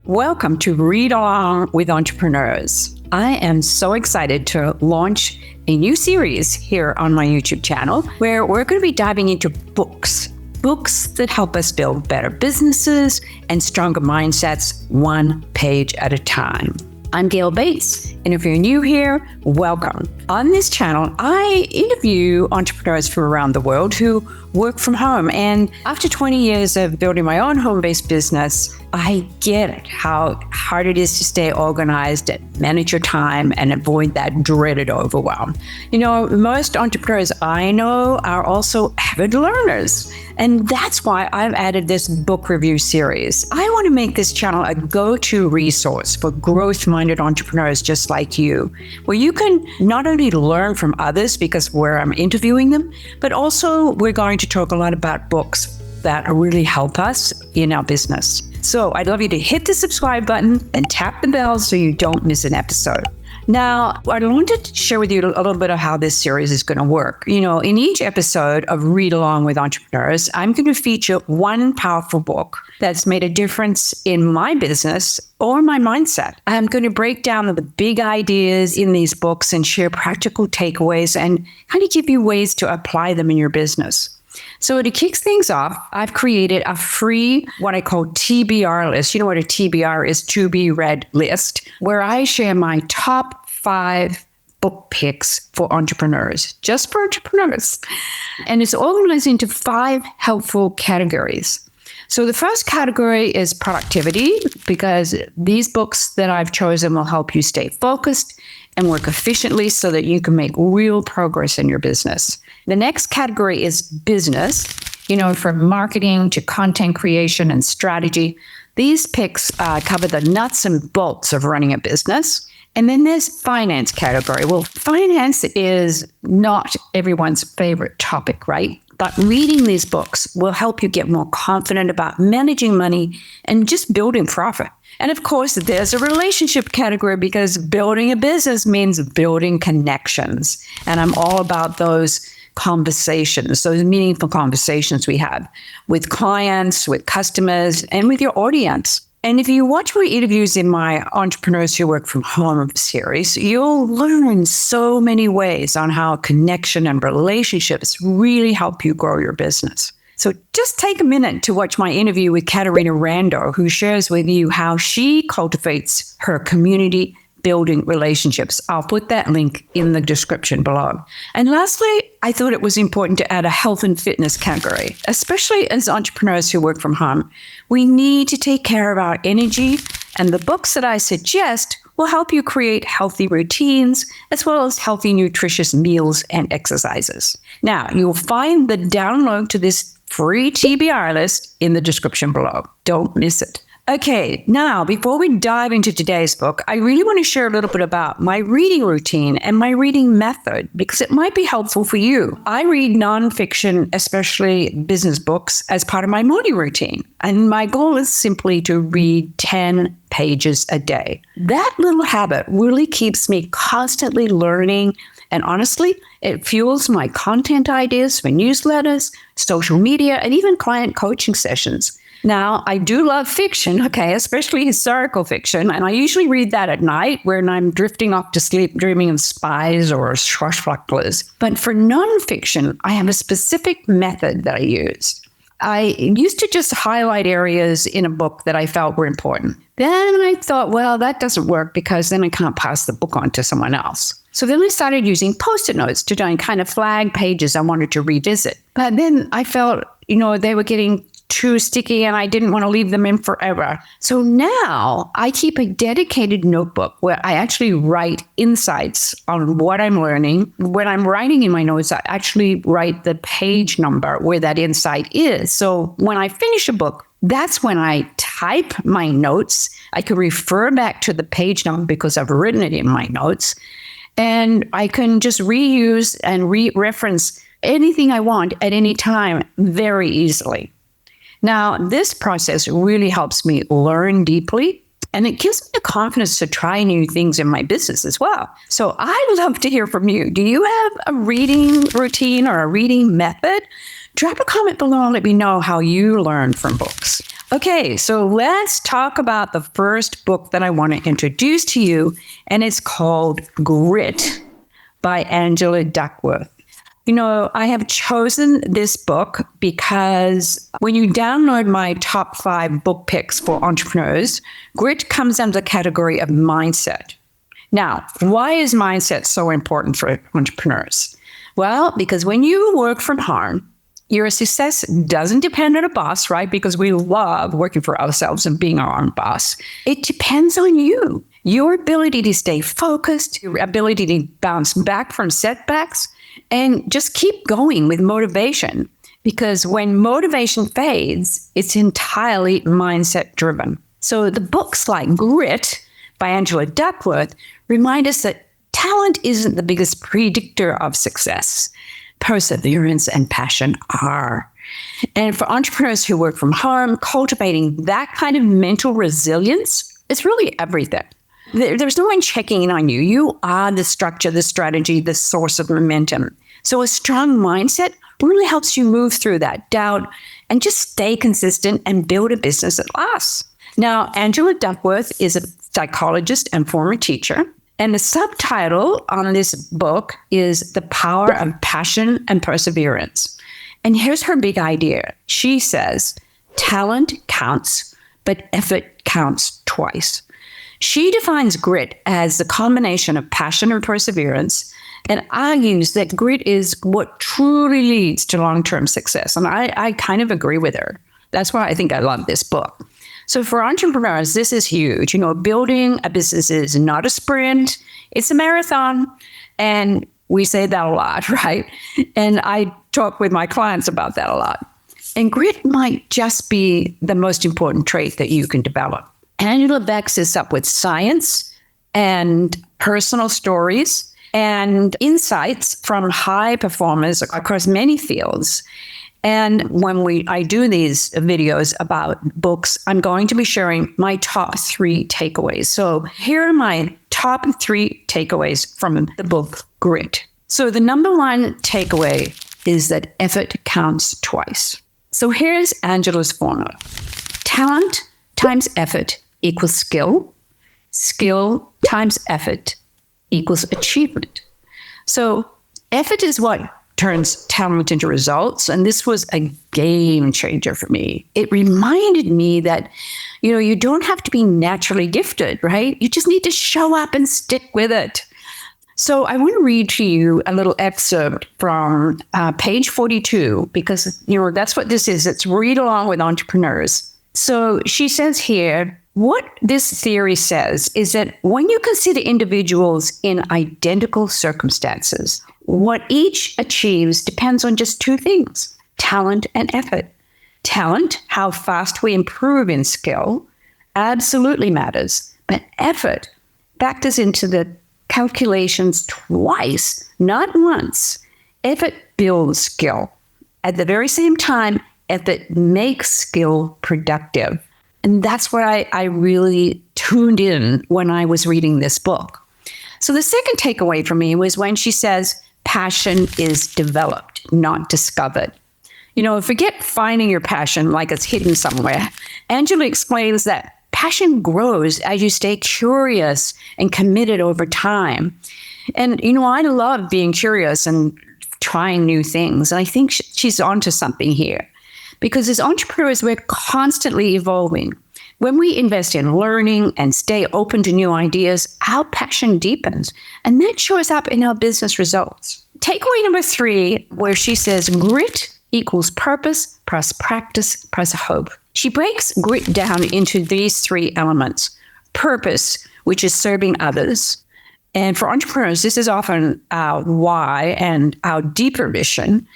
Welcome to Read Along with Entrepreneurs. I am so excited to launch a new series here on my YouTube channel where we're going to be diving into books that help us build better businesses and stronger mindsets one page at a time. I'm Gail Bates, and if you're new here, welcome. On this channel, I interview entrepreneurs from around the world who work from home. And after 20 years of building my own home-based business, I get it, how hard it is to stay organized and manage your time and avoid that dreaded overwhelm. You know, most entrepreneurs I know are also avid learners. And that's why I've added this book review series. I want to make this channel a go-to resource for growth-minded entrepreneurs just like you, where you can not only learn from others because where I'm interviewing them, but also we're going to talk a lot about books that really help us in our business. So I'd love you to hit the subscribe button and tap the bell so you don't miss an episode. Now, I wanted to share with you a little bit of how this series is going to work. You know, in each episode of Read Along with Entrepreneurs, I'm going to feature one powerful book that's made a difference in my business or my mindset. I'm going to break down the big ideas in these books and share practical takeaways and kind of give you ways to apply them in your business. So to kick things off, I've created a free, what I call TBR list. You know what a TBR is, to be read list, where I share my top 5 book picks for entrepreneurs, just for entrepreneurs. And it's organized into 5 helpful categories. So the first category is productivity, because these books that I've chosen will help you stay focused and work efficiently so that you can make real progress in your business. The next category is business, from marketing to content creation and strategy. These picks cover the nuts and bolts of running a business. And then there's finance category. Well, finance is not everyone's favorite topic, right? But reading these books will help you get more confident about managing money and just building profit. And of course, there's a relationship category because building a business means building connections. And I'm all about those conversations, those meaningful conversations we have with clients, with customers, and with your audience. And if you watch my interviews in my Entrepreneurs Who Work From Home series, you'll learn so many ways on how connection and relationships really help you grow your business. So just take a minute to watch my interview with Katarina Rando, who shares with you how she cultivates her community building relationships. I'll put that link in the description below. And lastly, I thought it was important to add a health and fitness category, especially as entrepreneurs who work from home. We need to take care of our energy, and the books that I suggest will help you create healthy routines, as well as healthy, nutritious meals and exercises. Now, you'll find the download to this free TBR list in the description below. Don't miss it. Okay, now, before we dive into today's book, I really want to share a little bit about my reading routine and my reading method, because it might be helpful for you. I read nonfiction, especially business books, as part of my morning routine. And my goal is simply to read 10 pages a day. That little habit really keeps me constantly learning. And honestly, it fuels my content ideas for newsletters, social media, and even client coaching sessions. Now, I do love fiction, especially historical fiction, and I usually read that at night when I'm drifting off to sleep, dreaming of spies or swashbucklers. But for nonfiction, I have a specific method that I use. I used to just highlight areas in a book that I felt were important. Then I thought, well, that doesn't work because then I can't pass the book on to someone else. So then I started using Post-it notes to kind of flag pages I wanted to revisit. But then I felt, they were getting too sticky and I didn't want to leave them in forever. So now I keep a dedicated notebook where I actually write insights on what I'm learning. When I'm writing in my notes, I actually write the page number where that insight is. So when I finish a book, that's when I type my notes. I can refer back to the page number because I've written it in my notes. And I can just reuse and reference anything I want at any time very easily. Now, this process really helps me learn deeply, and it gives me the confidence to try new things in my business as well. So I'd love to hear from you. Do you have a reading routine or a reading method? Drop a comment below and let me know how you learn from books. Okay, so let's talk about the first book that I want to introduce to you, and it's called Grit by Angela Duckworth. I have chosen this book because when you download my top 5 book picks for entrepreneurs, Grit comes under the category of mindset. Now, why is mindset so important for entrepreneurs? Well, because when you work from home, your success doesn't depend on a boss, right? Because we love working for ourselves and being our own boss. It depends on you, your ability to stay focused, your ability to bounce back from setbacks, and just keep going with motivation. Because when motivation fades, it's entirely mindset driven. So the books like Grit by Angela Duckworth remind us that talent isn't the biggest predictor of success. Perseverance and passion are. And for entrepreneurs who work from home, cultivating that kind of mental resilience is really everything. There's no one checking in on you. You are the structure, the strategy, the source of momentum. So a strong mindset really helps you move through that doubt and just stay consistent and build a business that lasts. Now, Angela Duckworth is a psychologist and former teacher. And the subtitle on this book is The Power of Passion and Perseverance. And here's her big idea. She says, talent counts, but effort counts twice. She defines grit as the combination of passion and perseverance and argues that grit is what truly leads to long-term success. And I kind of agree with her. That's why I think I love this book. So for entrepreneurs, this is huge. Building a business is not a sprint, it's a marathon. And we say that a lot, right? And I talk with my clients about that a lot. And grit might just be the most important trait that you can develop. Angela backs this up with science and personal stories and insights from high performers across many fields. And when I do these videos about books, I'm going to be sharing my top 3 takeaways. So here are my top 3 takeaways from the book Grit. So the number 1 takeaway is that effort counts twice. So here's Angela's formula. Talent times effort equals skill. Skill times effort equals achievement. So effort is what turns talent into results. And this was a game changer for me. It reminded me that, you don't have to be naturally gifted, right? You just need to show up and stick with it. So I want to read to you a little excerpt from page 42, because, that's what this is. It's read along with entrepreneurs. So she says here, what this theory says is that when you consider individuals in identical circumstances, what each achieves depends on just 2 things, talent and effort. Talent, how fast we improve in skill, absolutely matters. But effort factors into the calculations twice, not once. Effort builds skill. At the very same time, effort makes skill productive. And that's what I really tuned in when I was reading this book. So the second takeaway for me was when she says, passion is developed, not discovered. Forget finding your passion like it's hidden somewhere. Angela explains that passion grows as you stay curious and committed over time. And, I love being curious and trying new things. And I think she's onto something here. Because as entrepreneurs, we're constantly evolving. When we invest in learning and stay open to new ideas, our passion deepens, and that shows up in our business results. Takeaway number 3, where she says grit equals purpose plus practice plus hope. She breaks grit down into these 3 elements. Purpose, which is serving others. And for entrepreneurs, this is often our why and our deeper mission.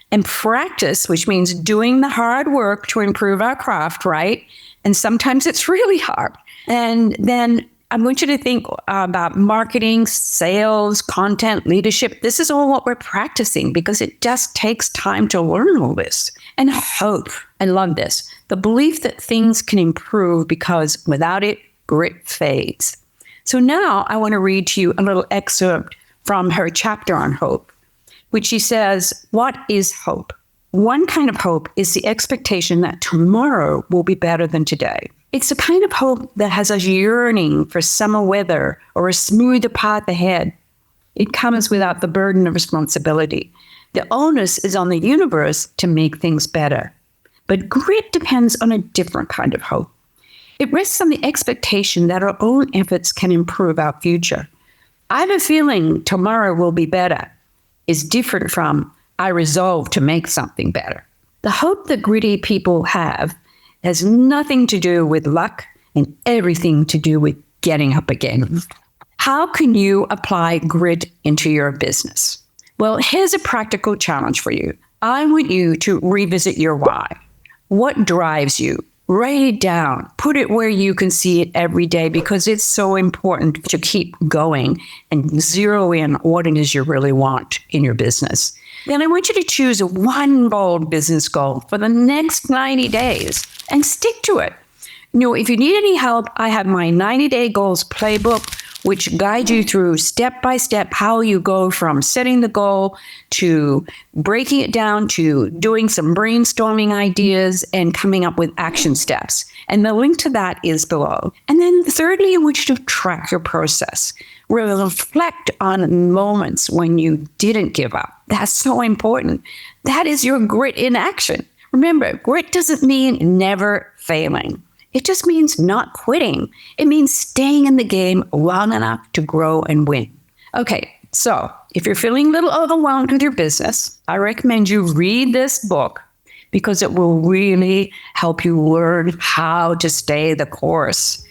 And practice, which means doing the hard work to improve our craft, right? And sometimes it's really hard. And then I want you to think about marketing, sales, content, leadership. This is all what we're practicing because it just takes time to learn all this. And hope, I love this, the belief that things can improve because without it, grit fades. So now I want to read to you a little excerpt from her chapter on hope, which she says, what is hope? One kind of hope is the expectation that tomorrow will be better than today. It's a kind of hope that has a yearning for summer weather or a smoother path ahead. It comes without the burden of responsibility. The onus is on the universe to make things better. But grit depends on a different kind of hope. It rests on the expectation that our own efforts can improve our future. I have a feeling tomorrow will be better is different from I resolve to make something better. The hope that gritty people have has nothing to do with luck and everything to do with getting up again. How can you apply grit into your business? Well, here's a practical challenge for you. I want you to revisit your why. What drives you? Write it down. Put it where you can see it every day because it's so important to keep going and zero in what it is you really want in your business. Then I want you to choose one bold business goal for the next 90 days and stick to it. If you need any help, I have my 90-day goals playbook, which guides you through step by step how you go from setting the goal to breaking it down to doing some brainstorming ideas and coming up with action steps. And the link to that is below. And then thirdly, I want you to track your process. Reflect on moments when you didn't give up. That's so important. That is your grit in action. Remember, grit doesn't mean never failing. It just means not quitting. It means staying in the game long enough to grow and win. Okay, so if you're feeling a little overwhelmed with your business, I recommend you read this book because it will really help you learn how to stay the course.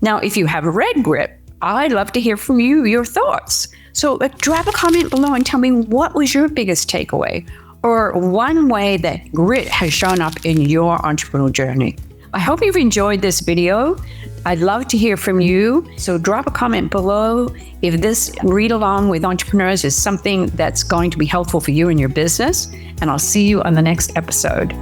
Now, if you have read grit, I'd love to hear from you, your thoughts. So drop a comment below and tell me what was your biggest takeaway or one way that grit has shown up in your entrepreneurial journey. I hope you've enjoyed this video. I'd love to hear from you. So drop a comment below if this read along with entrepreneurs is something that's going to be helpful for you in your business. And I'll see you on the next episode.